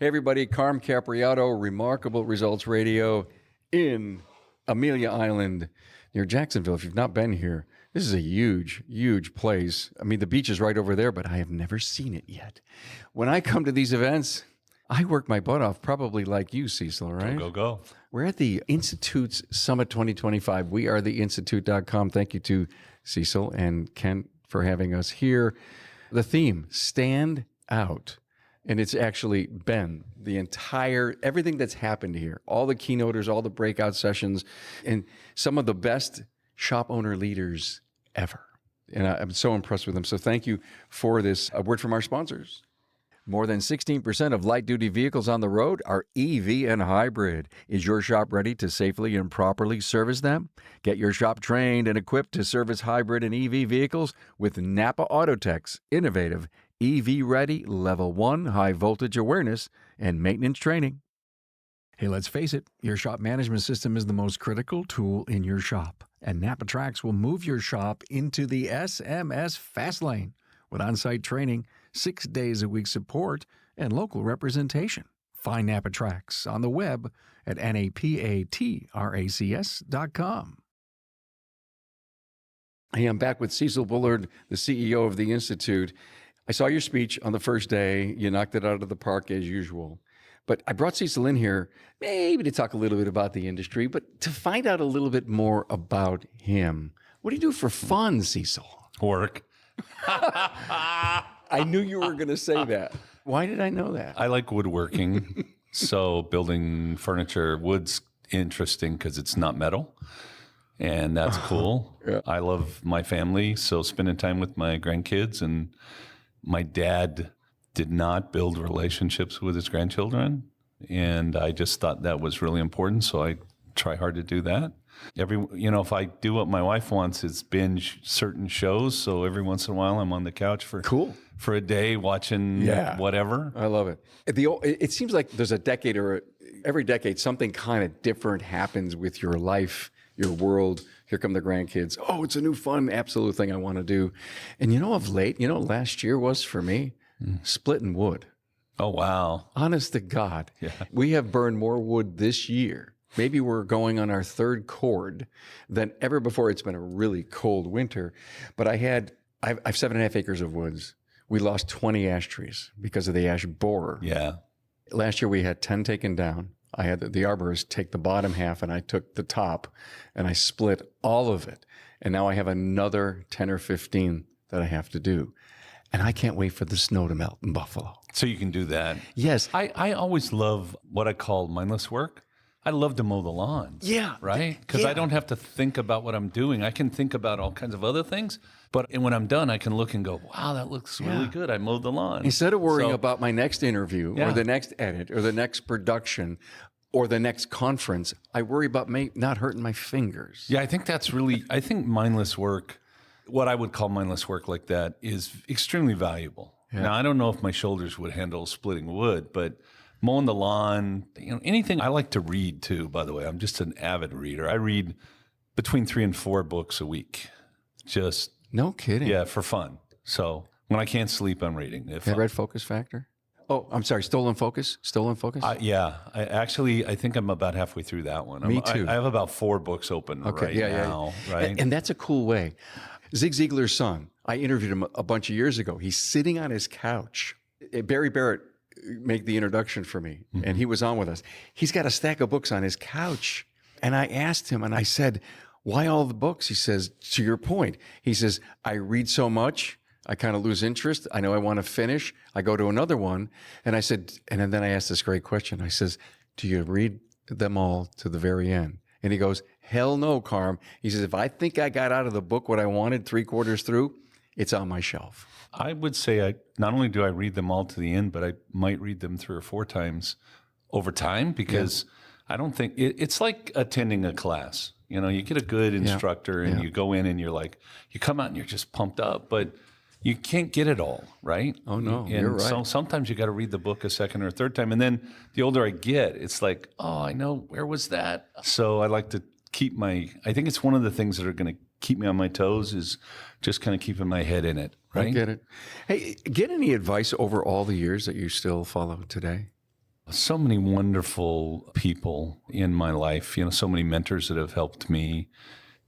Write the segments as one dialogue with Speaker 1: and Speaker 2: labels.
Speaker 1: Hey, everybody, Carm Capriato, Remarkable Results Radio in Amelia Island near Jacksonville. If you've not been here, this is a huge, huge place. I mean, the beach is right over there, but I have never seen it yet. When I come to these events, I work my butt off, probably like you, Cecil, right?
Speaker 2: Go.
Speaker 1: We're at the Institute's Summit 2025. We are theinstitute.com. Thank you to Cecil and Kent for having us here. The theme, Stand Out. And it's actually been the entire, everything that's happened here, all the keynoters, all the breakout sessions, and some of the best shop owner leaders ever. And I'm so impressed with them. So thank you for this. A word from our sponsors. More than 16% of light-duty vehicles on the road are EV and hybrid. Is your shop ready to safely and properly service them? Get your shop trained and equipped to service hybrid and EV vehicles with Napa Autotech's innovative EV-ready Level 1 high-voltage awareness and maintenance training. Hey, let's face it, your shop management system is the most critical tool in your shop, and Napa Trax will move your shop into the SMS fast lane with on-site training, 6 days a week support, and local representation. Find Napa Trax on the web at napatracs.com. Hey, I'm back with Cecil Bullard, the CEO of the Institute. I saw your speech on the first day. You knocked it out of the park as usual. But I brought Cecil in here maybe to talk a little bit about the industry, but to find out a little bit more about him. What do you do for fun, Cecil?
Speaker 2: Work.
Speaker 1: I knew you were going to say that. Why did I know that?
Speaker 2: I like woodworking. So building furniture, wood's interesting because it's not metal. And that's cool.
Speaker 1: Yeah.
Speaker 2: I love my family. So spending time with my grandkids, and my dad did not build relationships with his grandchildren. And I just thought that was really important. So I try hard to do that. If I do what my wife wants, it's binge certain shows. So every once in a while, I'm on the couch for a day watching whatever.
Speaker 1: I love it. It seems like there's a decade or every decade, something kind of different happens with your life, your world. Here come the grandkids. Oh, it's a new fun, absolute thing I want to do. And of late, last year was for me, splitting wood.
Speaker 2: Oh, wow.
Speaker 1: Honest to God.
Speaker 2: Yeah.
Speaker 1: We have burned more wood this year. Maybe we're going on our third cord than ever before. It's been a really cold winter, but I have 7.5 acres of woods. We lost 20 ash trees because of the ash borer.
Speaker 2: Yeah.
Speaker 1: Last year we had 10 taken down. I had the arborist take the bottom half and I took the top and I split all of it. And now I have another 10 or 15 that I have to do. And I can't wait for the snow to melt in Buffalo.
Speaker 2: So you can do that.
Speaker 1: Yes.
Speaker 2: I always love what I call mindless work. I love to mow the lawns.
Speaker 1: Yeah.
Speaker 2: Right? Because I don't have to think about what I'm doing. I can think about all kinds of other things. But when I'm done, I can look and go, wow, that looks really good. I mowed the lawn.
Speaker 1: Instead of worrying about my next interview or the next edit or the next production or the next conference, I worry about not hurting my fingers.
Speaker 2: Yeah, I think I think mindless work, what I would call mindless work like that, is extremely valuable. Yeah. Now, I don't know if my shoulders would handle splitting wood, but mowing the lawn, anything. I like to read too, by the way. I'm just an avid reader. I read between 3 and 4 books a week. Just
Speaker 1: no kidding.
Speaker 2: Yeah, for fun. So when I can't sleep, I'm reading.
Speaker 1: Have you read Focus Factor? Oh, I'm sorry, Stolen Focus? Stolen Focus?
Speaker 2: Yeah. I think I'm about halfway through that one.
Speaker 1: Me too.
Speaker 2: I have about 4 books open now. Right?
Speaker 1: And that's a cool way. Zig Ziglar's son, I interviewed him a bunch of years ago. He's sitting on his couch. Barry Barrett made the introduction for me, and he was on with us. He's got a stack of books on his couch. And I asked him, and I said, why all the books? He says, to your point, he says, I read so much, I kind of lose interest. I know I want to finish. I go to another one. And I said, and then I asked this great question. I says, do you read them all to the very end? And he goes, hell no, Carm. He says, if I think I got out of the book what I wanted 3/4 through, it's on my shelf.
Speaker 2: I would say not only do I read them all to the end, but I might read them 3 or 4 times over time because I don't think it's like attending a class. You get a good instructor and you go in and you're like, you come out and you're just pumped up, but you can't get it all, right?
Speaker 1: Oh, no,
Speaker 2: and
Speaker 1: you're right.
Speaker 2: So sometimes you got to read the book a second or third time. And then the older I get, it's like, oh, I know, where was that? So I like to I think it's one of the things that are going to keep me on my toes is just kind of keeping my head in it, right?
Speaker 1: I get it. Hey, get any advice over all the years that you still follow today?
Speaker 2: So many wonderful people in my life, so many mentors that have helped me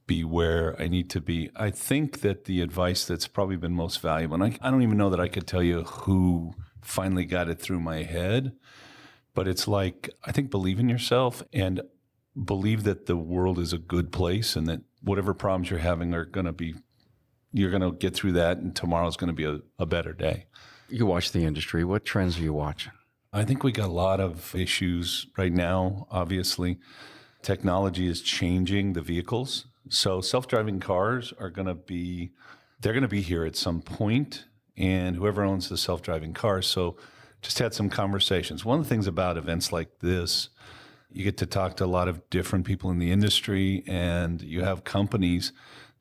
Speaker 2: be where I need to be. I think that the advice that's probably been most valuable, and I don't even know that I could tell you who finally got it through my head, but it's like, I think believe in yourself and believe that the world is a good place and that whatever problems you're having are going to be, you're going to get through that and tomorrow's going to be a better day.
Speaker 1: You watch the industry. What trends are you watching?
Speaker 2: I think we got a lot of issues right now, obviously. Technology is changing the vehicles. So self-driving cars are going to be, they're going to be here at some point, and whoever owns the self-driving cars. So just had some conversations. One of the things about events like this, you get to talk to a lot of different people in the industry, and you have companies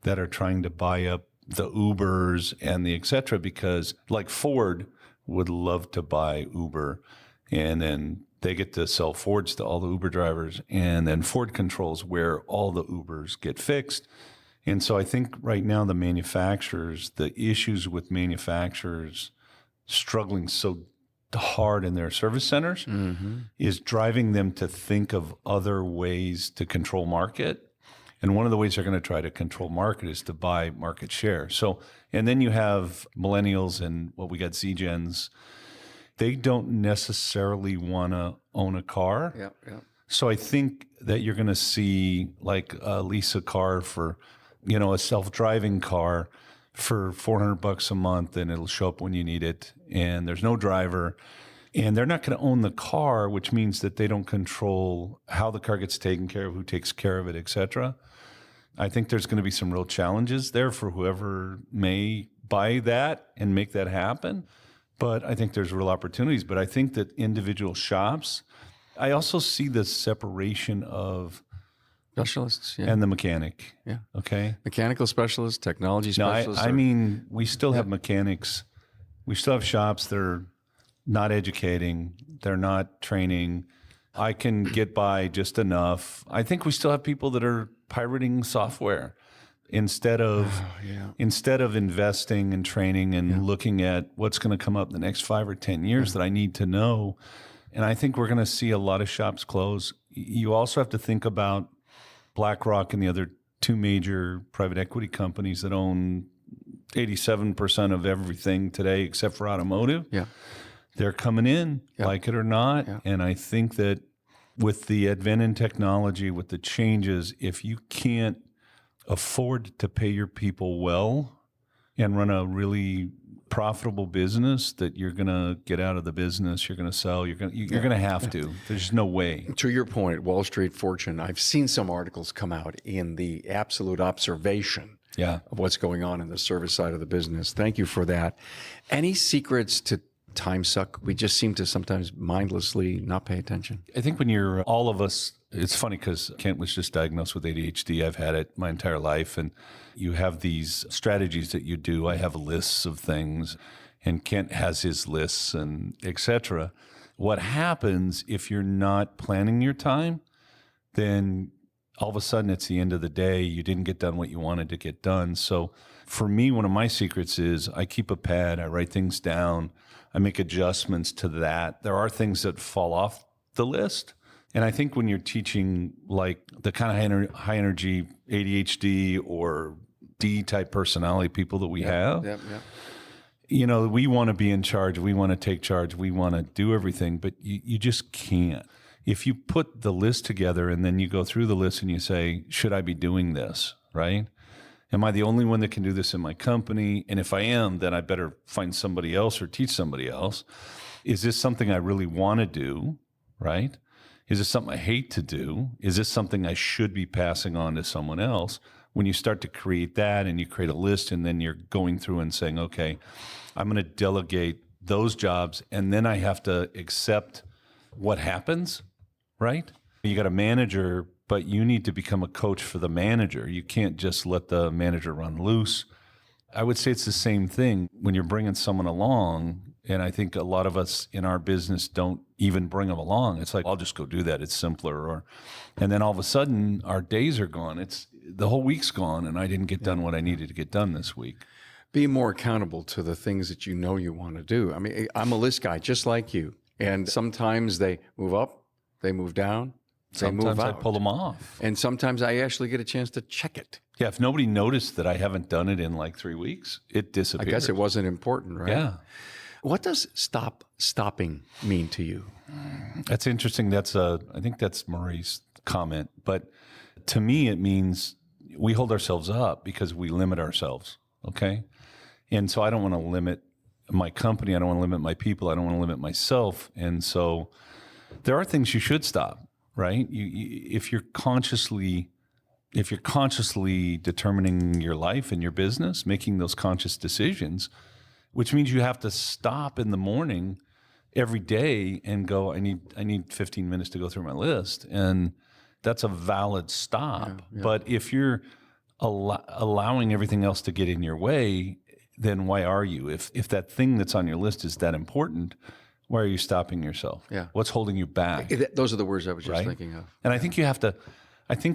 Speaker 2: that are trying to buy up the Ubers and the et cetera, because like Ford would love to buy Uber, and then they get to sell Fords to all the Uber drivers, and then Ford controls where all the Ubers get fixed. And so I think right now the manufacturers, the issues with manufacturers struggling so hard in their service centers is driving them to think of other ways to control market. And one of the ways they're going to try to control market is to buy market share. So, and then you have millennials and what we got Z-Gens. They don't necessarily want to own a car.
Speaker 1: Yeah.
Speaker 2: So I think that you're going to see like lease a car for, a self-driving car for $400 a month, and it'll show up when you need it. And there's no driver, and they're not going to own the car, which means that they don't control how the car gets taken care of, who takes care of it, et cetera. I think there's going to be some real challenges there for whoever may buy that and make that happen. But I think there's real opportunities. But I think that individual shops, I also see the separation of
Speaker 1: Specialists, yeah.
Speaker 2: and the mechanic.
Speaker 1: Yeah.
Speaker 2: Okay.
Speaker 1: Mechanical specialists, technology
Speaker 2: No,
Speaker 1: specialists.
Speaker 2: I mean, we still have mechanics. We still have shops that are not educating. They're not training. I can get by just enough. I think we still have people that are pirating software instead of investing and training and looking at what's going to come up in the next 5 or 10 years that I need to know. And I think we're going to see a lot of shops close. You also have to think about BlackRock and the other two major private equity companies that own 87% of everything today except for automotive.
Speaker 1: Yeah.
Speaker 2: They're coming in, like it or not. Yeah. And I think that with the advent in technology, with the changes, if you can't afford to pay your people well and run a really profitable business, that you're going to get out of the business, you're going to sell, you're going to have to. There's no way.
Speaker 1: To your point, Wall Street Fortune, I've seen some articles come out in the absolute observation of what's going on in the service side of the business. Thank you for that. Any secrets to time suck? We just seem to sometimes mindlessly not pay attention.
Speaker 2: I think when you're all of us, it's funny because Kent was just diagnosed with ADHD. I've had it my entire life. And you have these strategies that you do. I have lists of things, and Kent has his lists and et cetera. What happens if you're not planning your time, then all of a sudden it's the end of the day. You didn't get done what you wanted to get done. So for me, one of my secrets is I keep a pad. I write things down. I make adjustments to that. There are things that fall off the list. And I think when you're teaching like the kind of high energy ADHD or D type personality people that we have, we want to be in charge. We want to take charge. We want to do everything, but you just can't. If you put the list together and then you go through the list and you say, should I be doing this, right? Am I the only one that can do this in my company? And if I am, then I better find somebody else or teach somebody else. Is this something I really want to do, right? Is this something I hate to do? Is this something I should be passing on to someone else? When you start to create that and you create a list and then you're going through and saying, okay, I'm going to delegate those jobs and then I have to accept what happens, right? You got a manager, but you need to become a coach for the manager. You can't just let the manager run loose. I would say it's the same thing when you're bringing someone along. And I think a lot of us in our business don't even bring them along. It's like, I'll just go do that. It's simpler. And then all of a sudden our days are gone. It's the whole week's gone and I didn't get done what I needed to get done this week.
Speaker 1: Be more accountable to the things that you know you want to do. I mean, I'm a list guy just like you. And sometimes they move up, they move down, they move
Speaker 2: Sometimes I
Speaker 1: out.
Speaker 2: pull them off.
Speaker 1: And sometimes I actually get a chance to check it.
Speaker 2: Yeah, if nobody noticed that I haven't done it in like 3 weeks, it disappears.
Speaker 1: I guess it wasn't important, right?
Speaker 2: Yeah.
Speaker 1: What does stopping mean to you?
Speaker 2: That's interesting. I think that's Murray's comment. But to me, it means we hold ourselves up because we limit ourselves. Okay. And so I don't want to limit my company. I don't want to limit my people. I don't want to limit myself. And so there are things you should stop, right? If you're consciously determining your life and your business, making those conscious decisions, which means you have to stop in the morning every day and go, I need 15 minutes to go through my list. And that's a valid stop.
Speaker 1: Yeah.
Speaker 2: But if you're allowing everything else to get in your way, then why are you? If that thing that's on your list is that important, why are you stopping yourself?
Speaker 1: Yeah.
Speaker 2: What's holding you back?
Speaker 1: Those are the words I was just
Speaker 2: Right?
Speaker 1: thinking of.
Speaker 2: And I think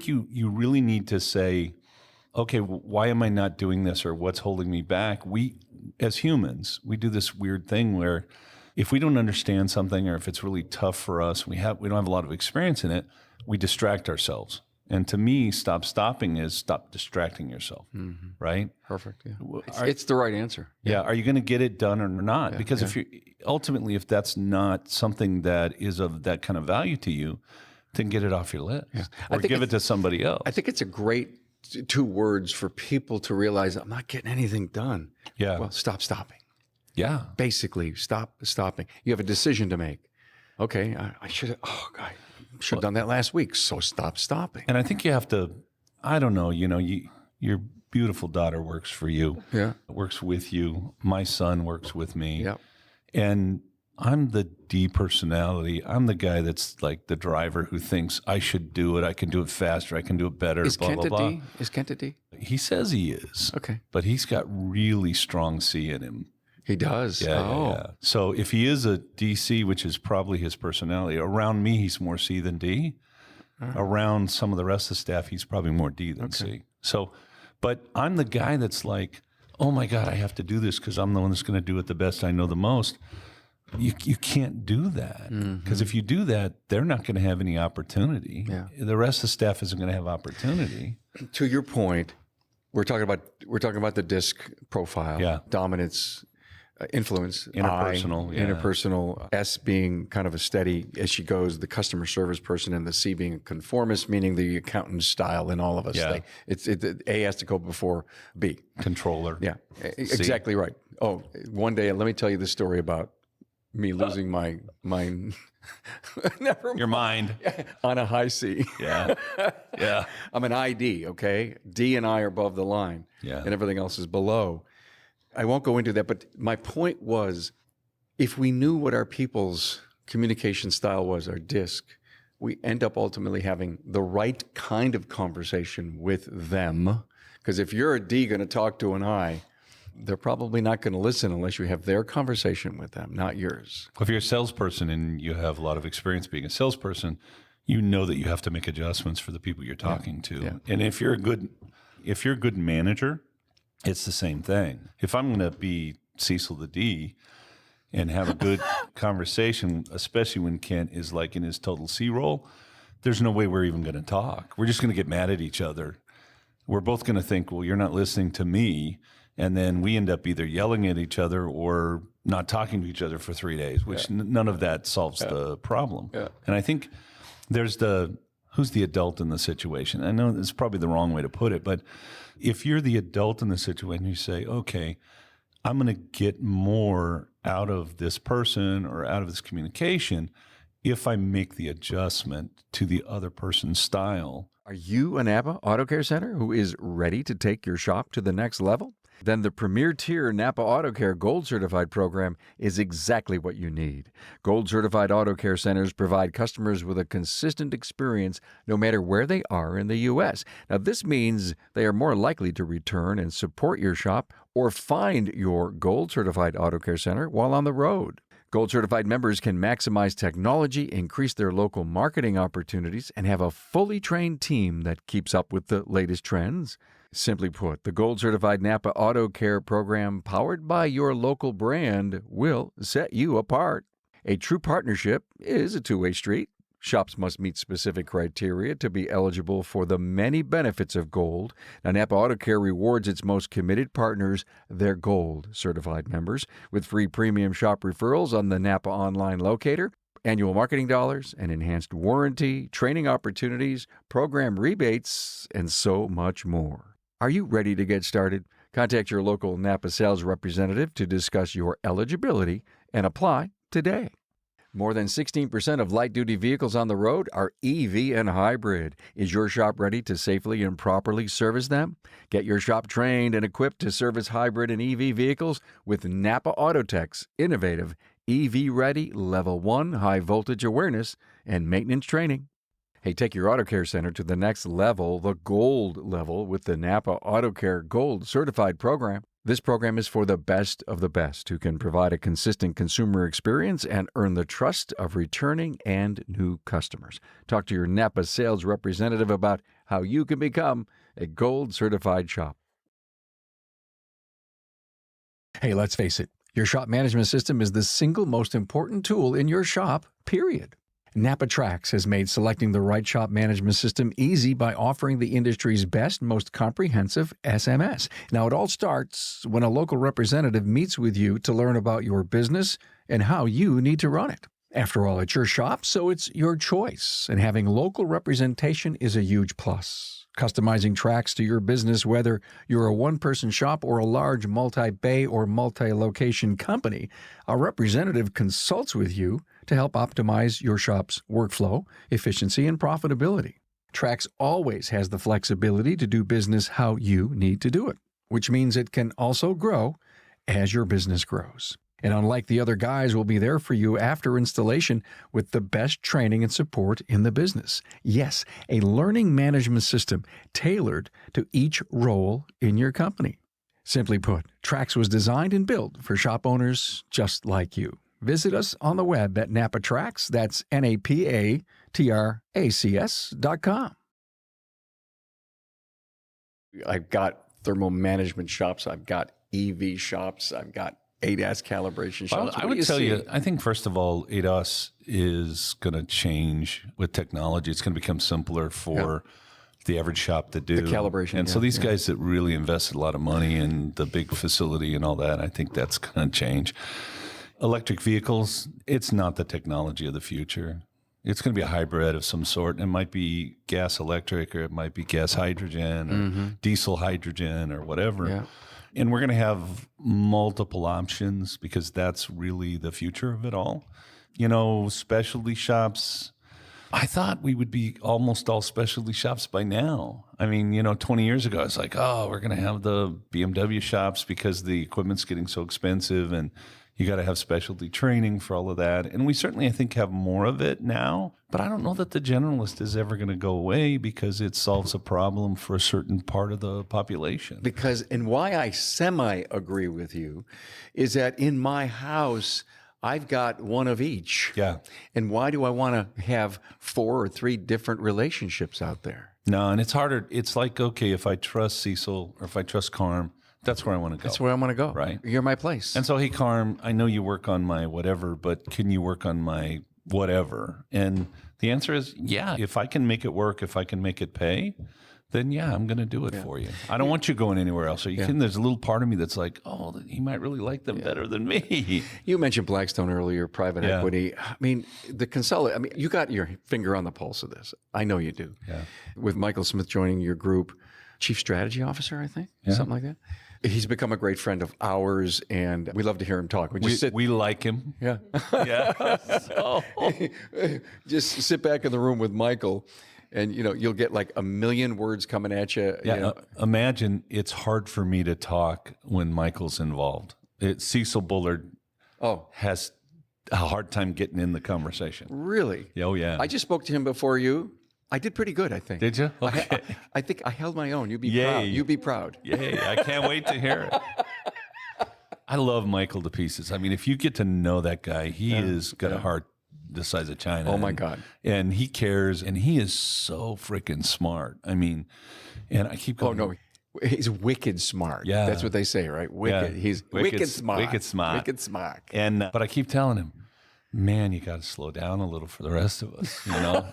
Speaker 2: you really need to say, okay, why am I not doing this, or what's holding me back? We, as humans, we do this weird thing where if we don't understand something, or if it's really tough for us, we don't have a lot of experience in it, we distract ourselves. And to me, stopping is stop distracting yourself, right?
Speaker 1: Perfect. Yeah. It's the right answer.
Speaker 2: Yeah. Are you going to get it done or not? Because if that's not something that is of that kind of value to you, then get it off your list or give it to somebody else.
Speaker 1: I think it's a great 2 words for people to realize I'm not getting anything done.
Speaker 2: Yeah.
Speaker 1: Well, stop stopping.
Speaker 2: Yeah.
Speaker 1: Basically, stop stopping. You have a decision to make. Okay, I should have done that last week. So stop stopping.
Speaker 2: And I think you have to, I don't know, your beautiful daughter works for you.
Speaker 1: Yeah.
Speaker 2: Works with you. My son works with me.
Speaker 1: Yeah.
Speaker 2: And I'm the D personality. I'm the guy that's like the driver who thinks I should do it. I can do it faster. I can do it better.
Speaker 1: Is
Speaker 2: blah,
Speaker 1: Kent
Speaker 2: blah, blah.
Speaker 1: a D? Is Kent a D?
Speaker 2: He says he is.
Speaker 1: Okay.
Speaker 2: But he's got really strong C in him.
Speaker 1: He does.
Speaker 2: Yeah. So if he is a DC, which is probably his personality, around me, he's more C than D. Around some of the rest of the staff, he's probably more D than C. So, but I'm the guy that's like, oh my God, I have to do this because I'm the one that's going to do it the best. I know the most. You can't do that because if you do that, they're not going to have any opportunity.
Speaker 1: Yeah.
Speaker 2: The rest of the staff isn't going to have opportunity.
Speaker 1: To your point, we're talking about the DISC profile. Dominance, influence,
Speaker 2: Interpersonal,
Speaker 1: I, interpersonal, S being kind of a steady as she goes, the customer service person, and the C being a conformist, meaning the accountant style in all of us.
Speaker 2: Yeah.
Speaker 1: A has to go before B.
Speaker 2: Controller.
Speaker 1: Yeah, exactly right. Oh, one day, let me tell you the story about me losing my mind. Never mind.
Speaker 2: Your mind.
Speaker 1: On a high C.
Speaker 2: Yeah. Yeah.
Speaker 1: I'm an ID, okay? D and I are above the line.
Speaker 2: Yeah.
Speaker 1: And everything else is below. I won't go into that, but my point was, if we knew what our people's communication style was, our DISC, we end up ultimately having the right kind of conversation with them. Because if you're a D going to talk to an I, they're probably not going to listen unless you have their conversation with them, not yours.
Speaker 2: If you're a salesperson and you have a lot of experience being a salesperson, you know that you have to make adjustments for the people you're talking to.
Speaker 1: Yeah.
Speaker 2: And if you're a good manager, it's the same thing. If I'm going to be Cecil the D and have a good conversation, especially when Kent is like in his total C role, there's no way we're even going to talk. We're just going to get mad at each other. We're both going to think, well, you're not listening to me. And then we end up either yelling at each other or not talking to each other for 3 days, which none of that solves the problem. Yeah. And I think there's who's the adult in the situation? I know it's probably the wrong way to put it, but if you're the adult in the situation, you say, okay, I'm going to get more out of this person or out of this communication if I make the adjustment to the other person's style.
Speaker 1: Are you an Napa Auto Care Center who is ready to take your shop to the next level? Then the premier tier Napa Auto Care Gold Certified program is exactly what you need. Gold Certified Auto Care Centers provide customers with a consistent experience no matter where they are in the U.S. Now, this means they are more likely to return and support your shop or find your Gold Certified Auto Care Center while on the road. Gold Certified members can maximize technology, increase their local marketing opportunities, and have a fully trained team that keeps up with the latest trends. Simply put, the Gold Certified Napa Auto Care program powered by your local brand will set you apart. A true partnership is a two-way street. Shops must meet specific criteria to be eligible for the many benefits of Gold. Now, Napa Auto Care rewards its most committed partners, their Gold certified members, with free premium shop referrals on the Napa Online Locator, annual marketing dollars, and enhanced warranty, training opportunities, program rebates, and so much more. Are you ready to get started? Contact your local Napa sales representative to discuss your eligibility and apply today. More than 16% of light-duty vehicles on the road are EV and hybrid. Is your shop ready to safely and properly service them? Get your shop trained and equipped to service hybrid and EV vehicles with Napa Autotech's innovative EV-ready Level 1 high-voltage awareness and maintenance training. Hey, take your Auto Care Center to the next level, the Gold level, with the Napa Auto Care Gold Certified Program. This program is for the best of the best who can provide a consistent consumer experience and earn the trust of returning and new customers. Talk to your Napa sales representative about how you can become a Gold certified shop. Hey, let's face it, your shop management system is the single most important tool in your shop, period. Napa Trax has made selecting the right shop management system easy by offering the industry's best, most comprehensive SMS. Now, it all starts when a local representative meets with you to learn about your business and how you need to run it. After all, it's your shop, so it's your choice, and having local representation is a huge plus. Customizing Trax to your business, whether you're a one-person shop or a large multi-bay or multi-location company, a representative consults with you to help optimize your shop's workflow, efficiency, and profitability. Trax always has the flexibility to do business how you need to do it, which means it can also grow as your business grows. And unlike the other guys, will be there for you after installation with the best training and support in the business. Yes, a learning management system tailored to each role in your company. Simply put, Trax was designed and built for shop owners just like you. Visit us on the web at NapaTrax, that's NapaTracs.com. I've got thermal management shops, I've got EV shops, I've got ADAS calibration shops.
Speaker 2: Well, I would tell you, I think first of all, ADAS is going to change with technology. It's going to become simpler for the average shop to do.
Speaker 1: The calibration.
Speaker 2: And so these guys that really invested a lot of money in the big facility and all that, I think that's going to change. Electric vehicles, it's not the technology of the future. It's going to be a hybrid of some sort. It might be gas electric, or it might be gas hydrogen, or diesel hydrogen, or whatever. Yeah. And we're going to have multiple options because that's really the future of it all. You know, specialty shops, I thought we would be almost all specialty shops by now. I mean, 20 years ago, it's like, oh, we're going to have the BMW shops because the equipment's getting so expensive and you got to have specialty training for all of that. And we certainly, I think, have more of it now. But I don't know that the generalist is ever going to go away because it solves a problem for a certain part of the population.
Speaker 1: Because, and why I semi-agree with you, is that in my house, I've got one of each.
Speaker 2: Yeah.
Speaker 1: And why do I want to have 4 or 3 different relationships out there?
Speaker 2: No, and it's harder. It's like, okay, if I trust Cecil or if I trust Carm, that's where I want to go.
Speaker 1: That's where I want to go.
Speaker 2: Right.
Speaker 1: You're my place.
Speaker 2: And so, hey, Carm, I know you work on my whatever, but can you work on my whatever? And the answer is, yeah, if I can make it work, if I can make it pay, then yeah, I'm going to do it for you. I don't want you going anywhere else. So you can, there's a little part of me that's like, oh, he might really like them better than me.
Speaker 1: You mentioned Blackstone earlier, private equity. I mean, you got your finger on the pulse of this. I know you do.
Speaker 2: Yeah.
Speaker 1: With Michael Smith joining your group, Chief Strategy Officer, I think, something like that. He's become a great friend of ours, and we love to hear him talk.
Speaker 2: We like him.
Speaker 1: Yeah.
Speaker 2: Yeah. So.
Speaker 1: Just sit back in the room with Michael, and you'll get like a million words coming at you.
Speaker 2: Yeah. Imagine it's hard for me to talk when Michael's involved. Cecil Bullard has a hard time getting in the conversation.
Speaker 1: Really?
Speaker 2: Oh, yeah.
Speaker 1: I just spoke to him before you. I did pretty good, I think.
Speaker 2: Did you? Okay.
Speaker 1: I think I held my own. You'd be proud. You'd be proud.
Speaker 2: Yay. I can't wait to hear it. I love Michael to pieces. I mean, if you get to know that guy, he has got a heart the size of China.
Speaker 1: Oh, my God.
Speaker 2: And he cares, and he is so freaking smart. I mean, and I keep going.
Speaker 1: Oh, no. He's wicked smart.
Speaker 2: Yeah.
Speaker 1: That's what they say, right? Wicked.
Speaker 2: Yeah.
Speaker 1: He's wicked smart.
Speaker 2: Wicked smart.
Speaker 1: Wicked smart.
Speaker 2: And, but I keep telling him, man, you got to slow down a little for the rest of us,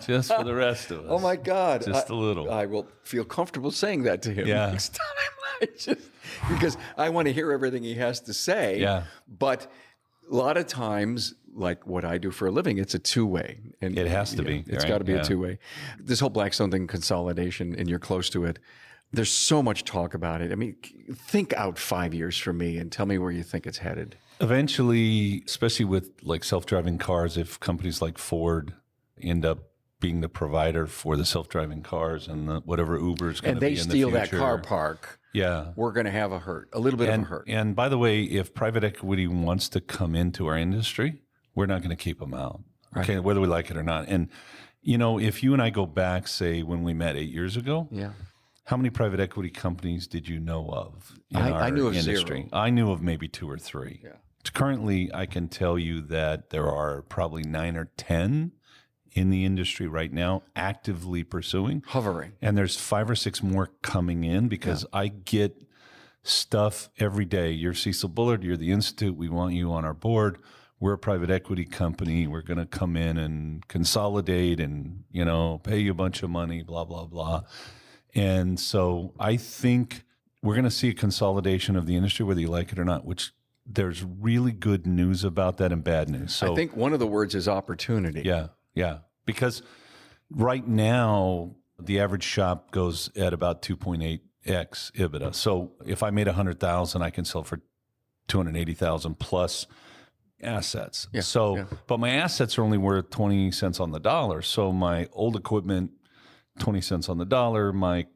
Speaker 2: just for the rest of us.
Speaker 1: Oh my God.
Speaker 2: Just a little.
Speaker 1: I will feel comfortable saying that to him
Speaker 2: Yeah.
Speaker 1: next time. Because I want to hear everything he has to say.
Speaker 2: Yeah.
Speaker 1: But a lot of times, like what I do for a living, it's a two-way. And
Speaker 2: It has to be.
Speaker 1: It's
Speaker 2: right?
Speaker 1: got to be
Speaker 2: Yeah.
Speaker 1: a two-way. This whole Blackstone thing, consolidation, and you're close to it. There's so much talk about it. I mean, think out 5 years from me and tell me where you think it's headed.
Speaker 2: Eventually, especially with like self-driving cars, if companies like Ford end up being the provider for the self-driving cars and whatever Uber is going to be in the future.
Speaker 1: And they steal that car park.
Speaker 2: Yeah.
Speaker 1: We're going to have a little bit of a hurt.
Speaker 2: And by the way, if private equity wants to come into our industry, we're not going to keep them out.
Speaker 1: Right.
Speaker 2: Okay, whether we like it or not. And, if you and I go back, say, when we met 8 years ago,
Speaker 1: Yeah.
Speaker 2: how many private equity companies did you know of in our
Speaker 1: I knew of
Speaker 2: industry?
Speaker 1: 0.
Speaker 2: I knew of maybe 2 or 3.
Speaker 1: Yeah.
Speaker 2: Currently, I can tell you that there are probably 9 or 10 in the industry right now actively pursuing.
Speaker 1: Hovering.
Speaker 2: And there's 5 or 6 more coming in because I get stuff every day. You're Cecil Bullard, you're the Institute, we want you on our board. We're a private equity company. We're going to come in and consolidate and, pay you a bunch of money, blah, blah, blah. And so I think we're going to see a consolidation of the industry, whether you like it or not, which there's really good news about that and bad news. So
Speaker 1: I think one of the words is opportunity.
Speaker 2: Yeah. Because right now, the average shop goes at about 2.8x EBITDA. So if I made 100,000, I can sell for 280,000 plus assets. But my assets are only worth 20 cents on the dollar. So my old equipment, 20 cents on the dollar, my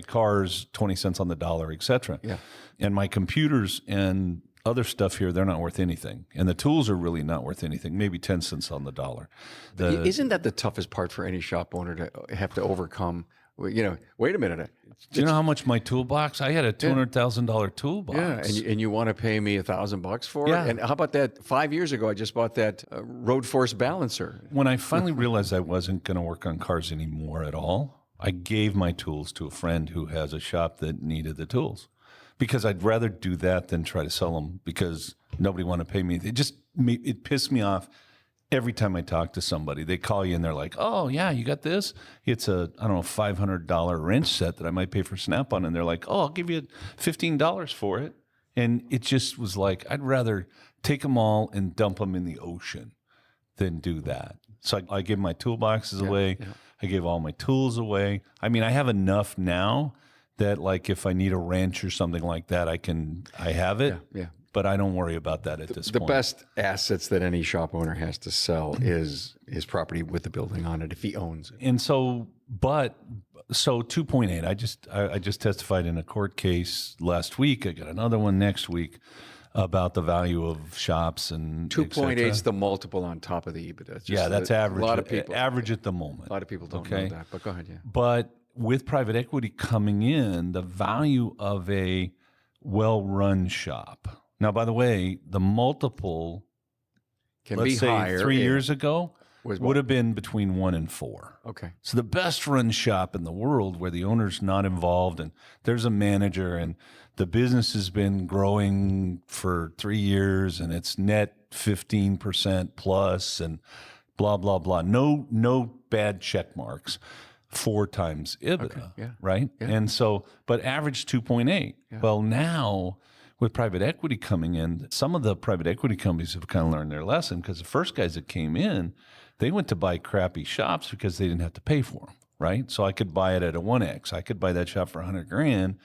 Speaker 2: cars, 20 cents on the dollar, et cetera.
Speaker 1: Yeah.
Speaker 2: And my computers and other stuff here, they're not worth anything. And the tools are really not worth anything, maybe 10 cents on the dollar.
Speaker 1: Isn't that the toughest part for any shop owner to have to overcome? Wait a minute.
Speaker 2: Do you know how much my toolbox? I had a $200,000 toolbox.
Speaker 1: Yeah, and you want to pay me $1,000 for
Speaker 2: Yeah.
Speaker 1: it? And how about that? 5 years ago, I just bought that road force balancer.
Speaker 2: When I finally realized I wasn't going to work on cars anymore at all, I gave my tools to a friend who has a shop that needed the tools. Because I'd rather do that than try to sell them because nobody wanted to pay me. It pissed me off every time I talk to somebody. They call you and they're like, "Oh yeah, you got this? It's a $500 wrench set that I might pay for Snap-on," and they're like, "Oh, I'll give you $15 for it." And it just was like, I'd rather take them all and dump them in the ocean than do that. So I give my toolboxes away.
Speaker 1: Yeah.
Speaker 2: I give all my tools away. I mean, I have enough now that like if I need a wrench or something like that, I have it.
Speaker 1: Yeah.
Speaker 2: But I don't worry about that at this
Speaker 1: The
Speaker 2: point.
Speaker 1: best assets that any shop owner has to sell is his property with the building on it if he owns it.
Speaker 2: And so 2.8. I just testified in a court case last week. I got another one next week about the value of shops and
Speaker 1: 2.8 is the multiple on top of the EBITDA. It's just
Speaker 2: that's average.
Speaker 1: A lot of people.
Speaker 2: Average at the moment.
Speaker 1: A lot of people don't know that, but go ahead. Yeah.
Speaker 2: But with private equity coming in, the value of a well-run shop. Now, by the way, the multiple,
Speaker 1: Can
Speaker 2: let's
Speaker 1: be
Speaker 2: say
Speaker 1: higher.
Speaker 2: 3 years ago,
Speaker 1: Was
Speaker 2: would have been between 1 and 4.
Speaker 1: Okay.
Speaker 2: So the best run shop in the world where the owner's not involved and there's a manager and the business has been growing for 3 years and it's net 15% plus and blah, blah, blah. No bad check marks. 4 times EBITDA, right?
Speaker 1: Yeah.
Speaker 2: And so, but average 2.8. Yeah. Well, now with private equity coming in, some of the private equity companies have kind of learned their lesson because the first guys that came in, they went to buy crappy shops because they didn't have to pay for them, right? So I could buy it at a 1X. I could buy that shop for $100,000,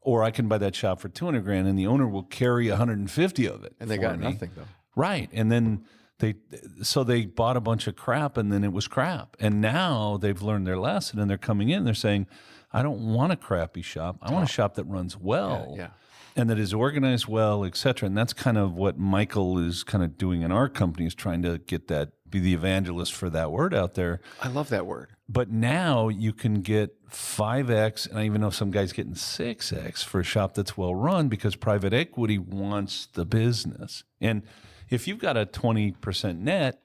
Speaker 2: or I can buy that shop for $200,000, and the owner will carry 150 of it.
Speaker 1: And they got nothing though.
Speaker 2: Right. And then they bought a bunch of crap and then it was crap. And now they've learned their lesson and they're coming in, they're saying, I don't want a crappy shop. I want a shop that runs well.
Speaker 1: Yeah.
Speaker 2: And that is organized well, et cetera. And that's kind of what Michael is kind of doing in our company, is trying to get that, be the evangelist for that word out there.
Speaker 1: I love that word.
Speaker 2: But now you can get 5X, and I even know some guys getting 6X for a shop that's well run because private equity wants the business. And if you've got a 20% net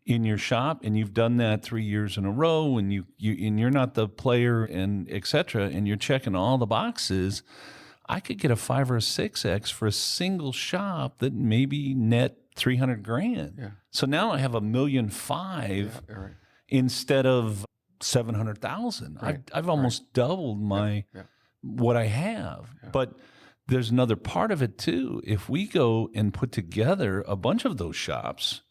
Speaker 2: in your shop and you've done that 3 years in a row and you're not the player and et cetera, and you're checking all the boxes, I could get a 5 or a 6X for a single shop that maybe net 300 grand.
Speaker 1: Yeah.
Speaker 2: So now I have $1.5 million
Speaker 1: Right.
Speaker 2: instead of 700,000.
Speaker 1: Right.
Speaker 2: I've almost doubled my what I have. Yeah. But there's another part of it too. If we go and put together a bunch of those shops,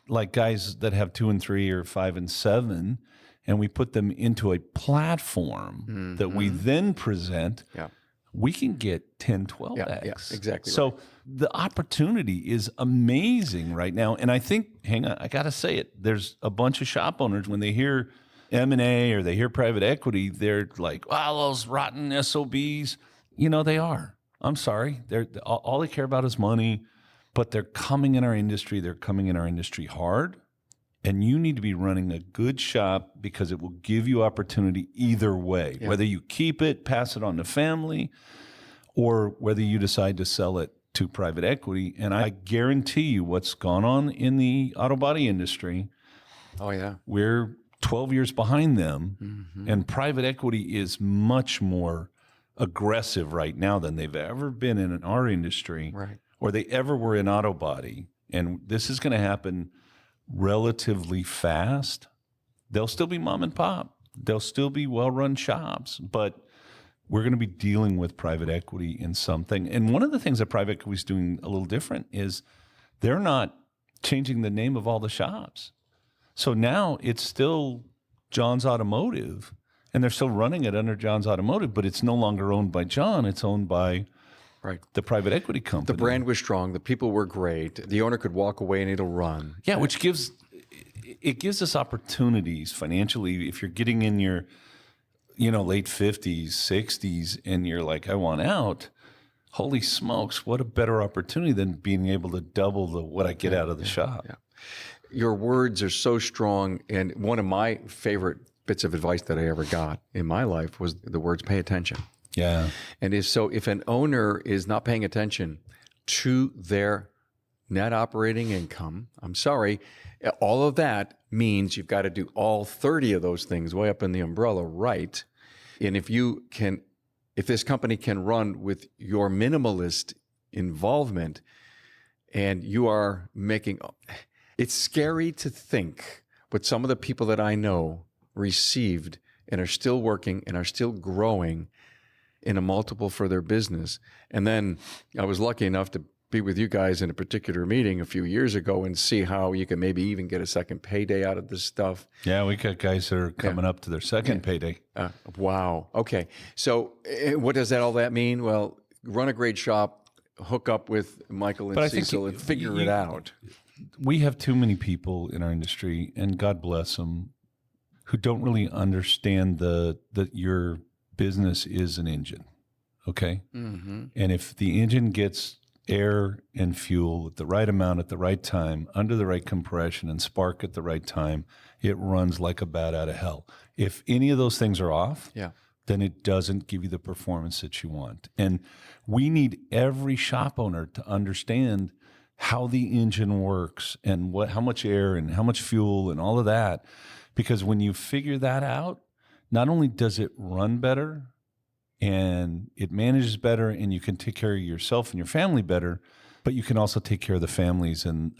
Speaker 2: like guys that have 2 and 3 or 5 and 7, and we put them into a platform that we then present, we can get 10, 12x.
Speaker 1: Yeah, exactly.
Speaker 2: So the opportunity is amazing right now. And I think, hang on, I got to say it. There's a bunch of shop owners, when they hear M&A or they hear private equity, they're like, wow, those rotten SOBs. You know, they are. I'm sorry. All they care about is money, but they're coming in our industry. They're coming in our industry hard. And you need to be running a good shop because it will give you opportunity either way, whether you keep it, pass it on to family, or whether you decide to sell it to private equity. And I guarantee you what's gone on in the auto body industry.
Speaker 1: Oh, yeah.
Speaker 2: We're 12 years behind them, and private equity is much more aggressive right now than they've ever been in our industry, or they ever were in auto body. And this is going to happen relatively fast. They'll still be mom and pop. They'll still be well-run shops, but we're going to be dealing with private equity in something. And one of the things that private equity is doing a little different is they're not changing the name of all the shops. So now it's still John's Automotive, and they're still running it under John's Automotive, but it's no longer owned by John. It's owned by the private equity company.
Speaker 1: The brand was strong. The people were great. The owner could walk away and it'll run.
Speaker 2: Yeah, which gives us opportunities financially. If you're getting in your, late 50s, 60s, and you're like, I want out. Holy smokes, what a better opportunity than being able to double what I get out of the shop. Yeah.
Speaker 1: Your words are so strong. And one of my favorite bits of advice that I ever got in my life was the words, pay attention.
Speaker 2: Yeah.
Speaker 1: And if an owner is not paying attention to their net operating income, I'm sorry, all of that means you've got to do all 30 of those things way up in the umbrella, right? And if this company can run with your minimalist involvement and you are making, it's scary to think what some of the people that I know received and are still working and are still growing in a multiple for their business. And then I was lucky enough to be with you guys in a particular meeting a few years ago and see how you can maybe even get a second payday out of this stuff.
Speaker 2: Yeah, we got guys that are coming up to their second payday.
Speaker 1: Wow. Okay. So what does all that mean? Well, run a great shop, hook up with Michael and Cecil and figure it out.
Speaker 2: We have too many people in our industry, and God bless them, who don't really understand that your business is an engine, okay? And if the engine gets air and fuel at the right amount at the right time, under the right compression and spark at the right time, it runs like a bat out of hell. If any of those things are off, then it doesn't give you the performance that you want. And we need every shop owner to understand how the engine works and how much air and how much fuel and all of that. Because when you figure that out, not only does it run better and it manages better and you can take care of yourself and your family better, but you can also take care of the families and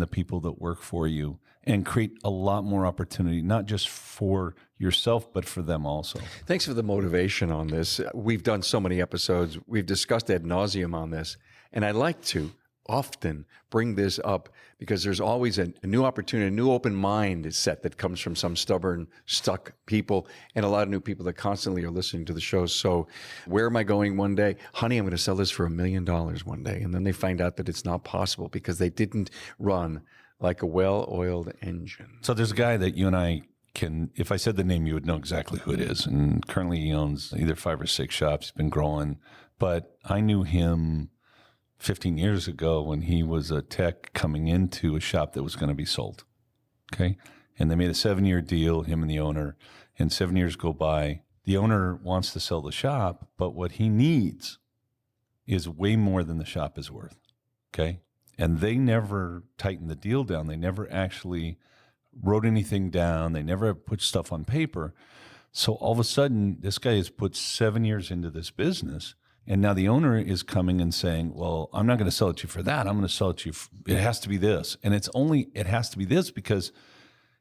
Speaker 2: the people that work for you and create a lot more opportunity, not just for yourself, but for them also.
Speaker 1: Thanks for the motivation on this. We've done so many episodes. We've discussed ad nauseum on this. And I like to often bring this up because there's always a new opportunity, a new open mind set that comes from some stubborn, stuck people and a lot of new people that constantly are listening to the show. So where am I going one day? Honey, I'm going to sell this for $1 million one day. And then they find out that it's not possible because they didn't run like a well-oiled engine.
Speaker 2: So there's a guy that you and I can, if I said the name, you would know exactly who it is. And currently he owns either 5 or 6 shops. He's been growing. But I knew him 15 years ago when he was a tech coming into a shop that was going to be sold. Okay. And they made a 7-year deal, him and the owner, and 7 years go by. The owner wants to sell the shop, but what he needs is way more than the shop is worth. Okay. And they never tightened the deal down. They never actually wrote anything down. They never put stuff on paper. So all of a sudden, this guy has put 7 years into this business. And now the owner is coming and saying, well, I'm not going to sell it to you for that. I'm going to sell it to you. It has to be this. And it has to be this because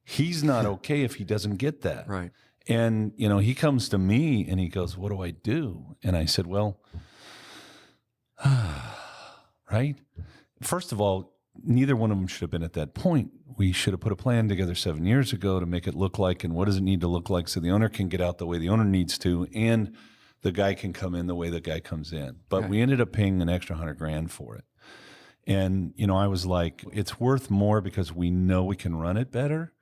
Speaker 2: he's not okay if he doesn't get that.
Speaker 1: Right.
Speaker 2: And, he comes to me and he goes, what do I do? And I said, well, right? First of all, neither one of them should have been at that point. We should have put a plan together 7 years ago to make it look like, and what does it need to look like so the owner can get out the way the owner needs to, and the guy can come in the way the guy comes in. But we ended up paying an extra $100,000 for it. And, I was like, it's worth more because we know we can run it better.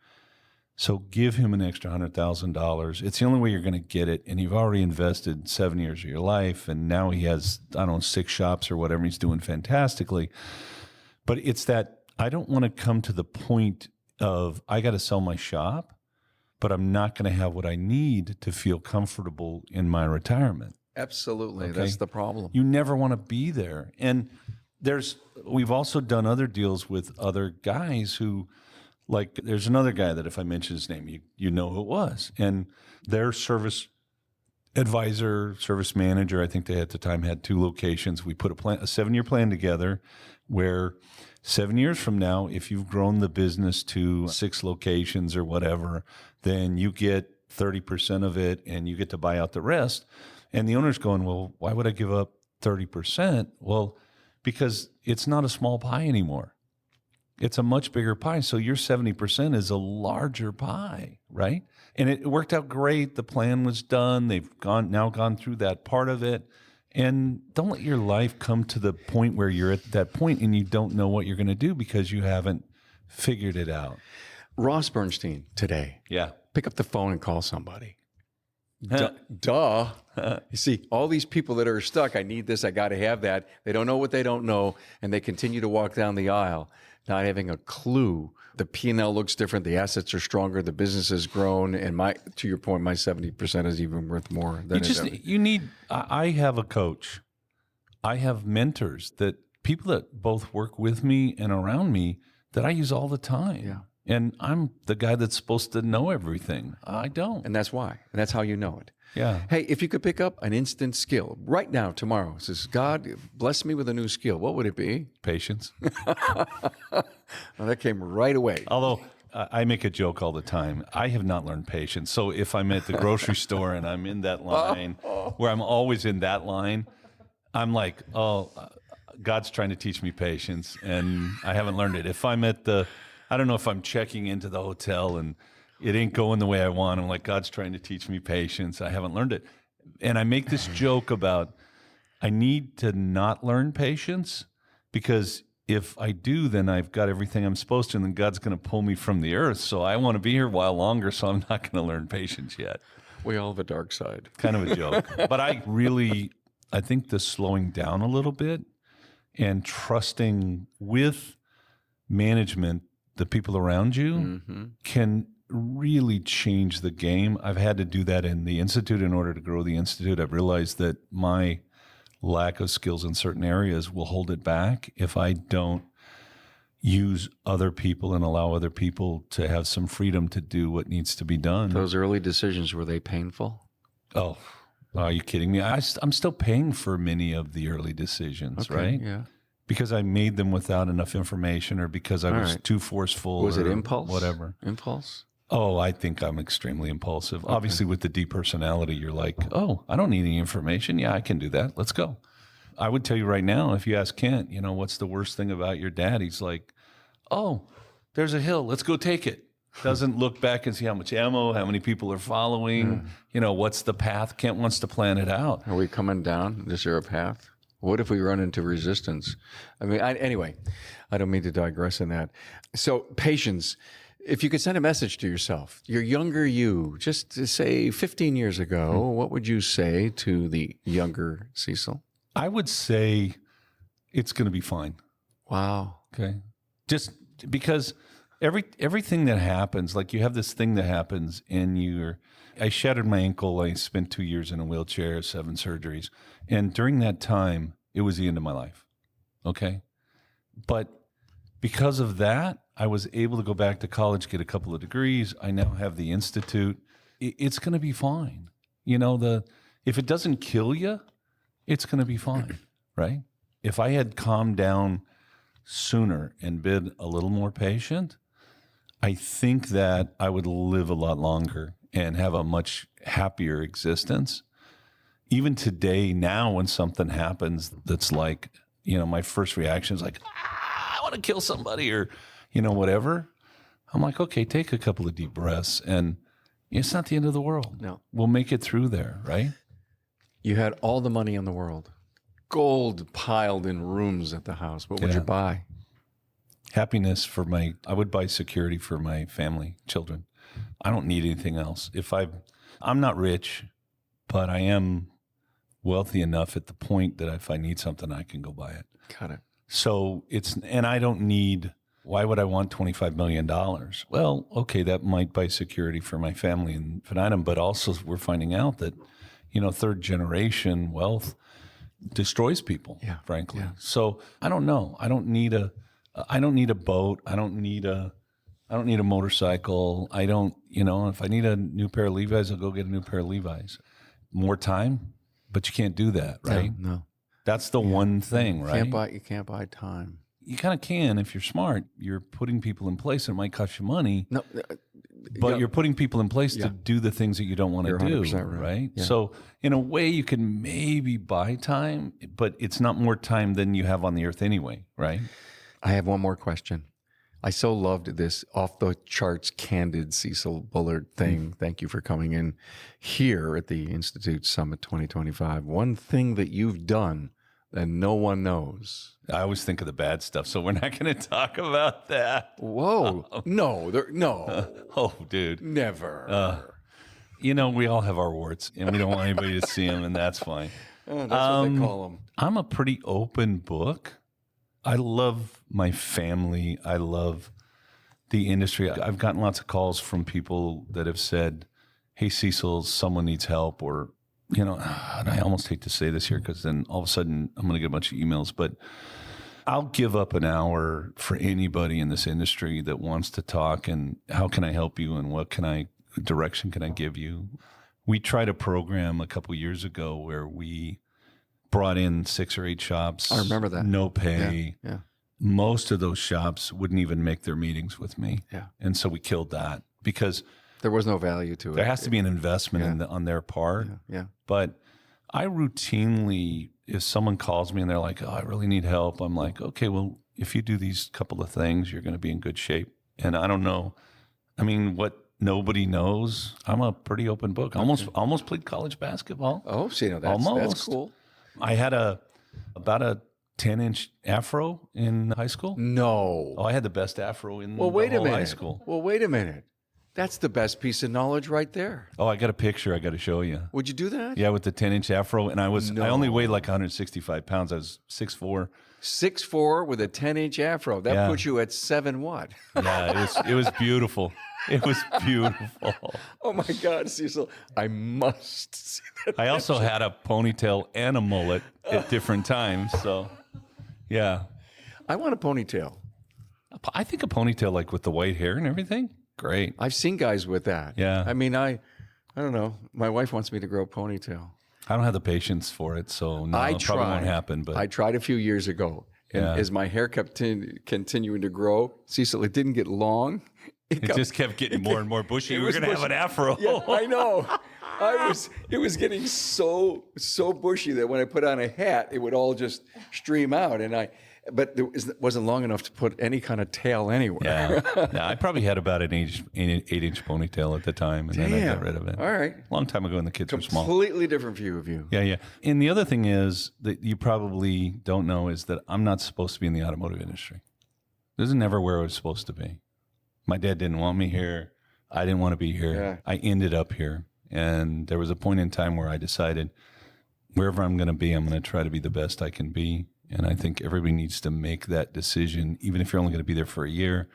Speaker 2: So give him an extra $100,000. It's the only way you're going to get it. And you've already invested 7 years of your life. And now he has, 6 shops or whatever. He's doing fantastically. But it's that I don't want to come to the point of I got to sell my shop, but I'm not going to have what I need to feel comfortable in my retirement.
Speaker 1: Absolutely.
Speaker 2: Okay?
Speaker 1: That's the problem.
Speaker 2: You never want to be there. And we've also done other deals with other guys who, like, there's another guy that if I mention his name, you know who it was. And their service advisor, service manager, I think they at the time had 2 locations. We put a 7-year plan together where 7 years from now, if you've grown the business to 6 locations or whatever, then you get 30% of it and you get to buy out the rest. And the owner's going, well, why would I give up 30%? Well, because it's not a small pie anymore. It's a much bigger pie. So your 70% is a larger pie, right? And it worked out great. The plan was done. They've now gone through that part of it. And don't let your life come to the point where you're at that point and you don't know what you're going to do because you haven't figured it out.
Speaker 1: Ross Bernstein today.
Speaker 2: Yeah.
Speaker 1: Pick up the phone and call somebody. Duh. You see, all these people that are stuck, I need this, I got to have that. They don't know what they don't know, and they continue to walk down the aisle, not having a clue. The P&L looks different, the assets are stronger, the business has grown, and to your point, my 70% is even worth more than
Speaker 2: I have a coach. I have mentors, that people that both work with me and around me that I use all the time.
Speaker 1: Yeah.
Speaker 2: And I'm the guy that's supposed to know everything. I don't.
Speaker 1: And that's why. And that's how you know it.
Speaker 2: Yeah.
Speaker 1: Hey, if you could pick up an instant skill right now, tomorrow, says, God, bless me with a new skill, what would it be?
Speaker 2: Patience.
Speaker 1: Well, that came right away.
Speaker 2: Although I make a joke all the time. I have not learned patience. So if I'm at the grocery store and I'm in that line where I'm always in that line, I'm like, God's trying to teach me patience, and I haven't learned it. If I'm I don't know if I'm checking into the hotel and it ain't going the way I want, I'm like, God's trying to teach me patience. I haven't learned it. And I make this joke about I need to not learn patience, because if I do, then I've got everything I'm supposed to, and then God's going to pull me from the earth. So I want to be here a while longer, so I'm not going to learn patience yet.
Speaker 1: We all have a dark side.
Speaker 2: Kind of a joke. But I think the slowing down a little bit and trusting with management, the people around you, can really change the game. I've had to do that in the Institute in order to grow the Institute. I've realized that my lack of skills in certain areas will hold it back if I don't use other people and allow other people to have some freedom to do what needs to be done.
Speaker 1: Those early decisions, were they painful?
Speaker 2: Oh, are you kidding me? I'm still paying for many of the early decisions, right?
Speaker 1: Yeah.
Speaker 2: Because I made them without enough information, or because I was too forceful.
Speaker 1: Was it impulse?
Speaker 2: Whatever.
Speaker 1: Impulse?
Speaker 2: Oh, I think I'm extremely impulsive. Okay. Obviously, with the deep personality, you're like, oh, I don't need any information. Yeah, I can do that. Let's go. I would tell you right now, if you ask Kent, what's the worst thing about your dad? He's like, oh, there's a hill. Let's go take it. Doesn't look back and see how much ammo, how many people are following. What's the path? Kent wants to plan it out.
Speaker 1: Are we coming down? Is there a path? What if we run into resistance? I mean, anyway, I don't mean to digress in that. So patience. If you could send a message to yourself, your younger you, just to say 15 years ago, what would you say to the younger Cecil?
Speaker 2: I would say it's going to be fine.
Speaker 1: Wow.
Speaker 2: Okay. Just because everything that happens, like you have this thing that happens and I shattered my ankle. I spent 2 years in a wheelchair, 7 surgeries. And during that time, it was the end of my life. Okay. But because of that, I was able to go back to college, get a couple of degrees. I now have the Institute. It's going to be fine. If it doesn't kill you, it's going to be fine, right? If I had calmed down sooner and been a little more patient, I think that I would live a lot longer and have a much happier existence. Even today, now, when something happens that's like, my first reaction is like, I want to kill somebody or, whatever. I'm like, okay, take a couple of deep breaths and it's not the end of the world.
Speaker 1: No.
Speaker 2: We'll make it through there, right?
Speaker 1: You had all the money in the world, gold piled in rooms at the house. What would you buy?
Speaker 2: Happiness I would buy security for my family, children. I don't need anything else. I'm not rich, but I am wealthy enough at the point that if I need something, I can go buy it.
Speaker 1: Got it.
Speaker 2: So and I don't need, why would I want $25 million? Well, okay, that might buy security for my family and infinitum, but also we're finding out that, third generation wealth destroys people, frankly. Yeah. So I don't know. I don't need a boat. I don't need a motorcycle. I don't, if I need a new pair of Levi's, I'll go get a new pair of Levi's. More time, but you can't do that, right?
Speaker 1: No.
Speaker 2: That's the one thing, right?
Speaker 1: You can't buy time.
Speaker 2: You kind of can if you're smart. You're putting people in place. It might cost you money.
Speaker 1: No,
Speaker 2: but you're putting people in place to do the things that you don't want to do, right?
Speaker 1: Yeah.
Speaker 2: So in a way, you can maybe buy time, but it's not more time than you have on the earth anyway, right?
Speaker 1: I have one more question. I so loved this off the charts candid Cecil Bullard thing. Thank you for coming in here at the Institute Summit 2025. One thing that you've done that no one knows.
Speaker 2: I always think of the bad stuff, so we're not going to talk about that.
Speaker 1: Whoa. No.
Speaker 2: Oh, dude.
Speaker 1: Never.
Speaker 2: We all have our warts, and we don't want anybody to see them, and that's fine.
Speaker 1: That's what they call them.
Speaker 2: I'm a pretty open book. I love my family. I love the industry. I've gotten lots of calls from people that have said, hey, Cecil, someone needs help, or, and I almost hate to say this here because then all of a sudden I'm going to get a bunch of emails, but I'll give up an hour for anybody in this industry that wants to talk and how can I help you and what direction can I give you? We tried a program a couple years ago where we brought in 6 or 8 shops.
Speaker 1: I remember that.
Speaker 2: No pay.
Speaker 1: Yeah.
Speaker 2: Most of those shops wouldn't even make their meetings with me.
Speaker 1: Yeah.
Speaker 2: And so we killed that because
Speaker 1: there was no value to it.
Speaker 2: There has to be an investment on their part.
Speaker 1: Yeah.
Speaker 2: But I routinely, if someone calls me and they're like, oh, I really need help, I'm like, okay, well, if you do these couple of things, you're going to be in good shape. And I don't know. I mean, what nobody knows, I'm a pretty open book. Almost played college basketball.
Speaker 1: Oh, see, that's cool.
Speaker 2: I had about a 10-inch afro in high school.
Speaker 1: No.
Speaker 2: Oh, I had the best afro in the
Speaker 1: wait a
Speaker 2: whole
Speaker 1: minute.
Speaker 2: high school.
Speaker 1: Well, wait a minute. That's the best piece of knowledge right there.
Speaker 2: Oh, I got a picture I got to show you.
Speaker 1: Would you do that?
Speaker 2: Yeah, with the 10-inch afro. And I only weighed like 165 pounds. I was 6'4".
Speaker 1: 6'4" with a 10-inch afro. That puts you at 7 what?
Speaker 2: Yeah, it was beautiful. It was beautiful.
Speaker 1: Oh my God, Cecil. I must see that.
Speaker 2: I also had a ponytail and a mullet at different times. So, yeah.
Speaker 1: I want a ponytail.
Speaker 2: I think a ponytail, like with the white hair and everything, great.
Speaker 1: I've seen guys with that.
Speaker 2: Yeah.
Speaker 1: I mean, I don't know. My wife wants me to grow a ponytail.
Speaker 2: I don't have the patience for it, so no, it probably won't happen. But
Speaker 1: I tried a few years ago. And as my hair kept continuing to grow, Cecil, it didn't get long.
Speaker 2: It just kept getting more and more bushy. You were going to have an afro.
Speaker 1: Yeah, I know. It was getting so bushy that when I put on a hat, it would all just stream out. But it wasn't long enough to put any kind of tail anywhere.
Speaker 2: Yeah, I probably had about an 8-inch ponytail at the time, and then I got rid of it.
Speaker 1: All right.
Speaker 2: Long time ago when the kids were small.
Speaker 1: Completely different view of you.
Speaker 2: Yeah. And the other thing is that you probably don't know is that I'm not supposed to be in the automotive industry. This is never where I was supposed to be. My dad didn't want me here. I didn't want to be here.
Speaker 1: Yeah.
Speaker 2: I ended up here. And there was a point in time where I decided wherever I'm going to be, I'm going to try to be the best I can be. And I think everybody needs to make that decision, even if you're only going to be there for a year,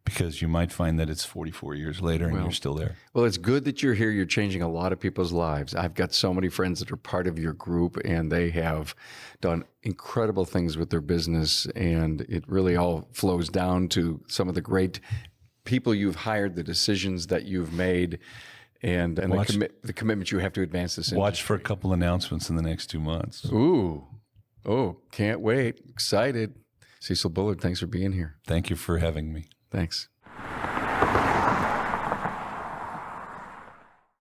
Speaker 2: because you might find that it's 44 years later and you're still there.
Speaker 1: Well, it's good that you're here. You're changing a lot of people's lives. I've got so many friends that are part of your group, and they have done incredible things with their business. And it really all flows down to some of the great people you've hired, the decisions that you've made. and
Speaker 2: Watch-
Speaker 1: the commitment you have to advance this
Speaker 2: Watch for a couple announcements in the next 2 months.
Speaker 1: Ooh. Oh, can't wait. Excited. Cecil Bullard, thanks for being here.
Speaker 2: Thank you for having me.
Speaker 1: Thanks.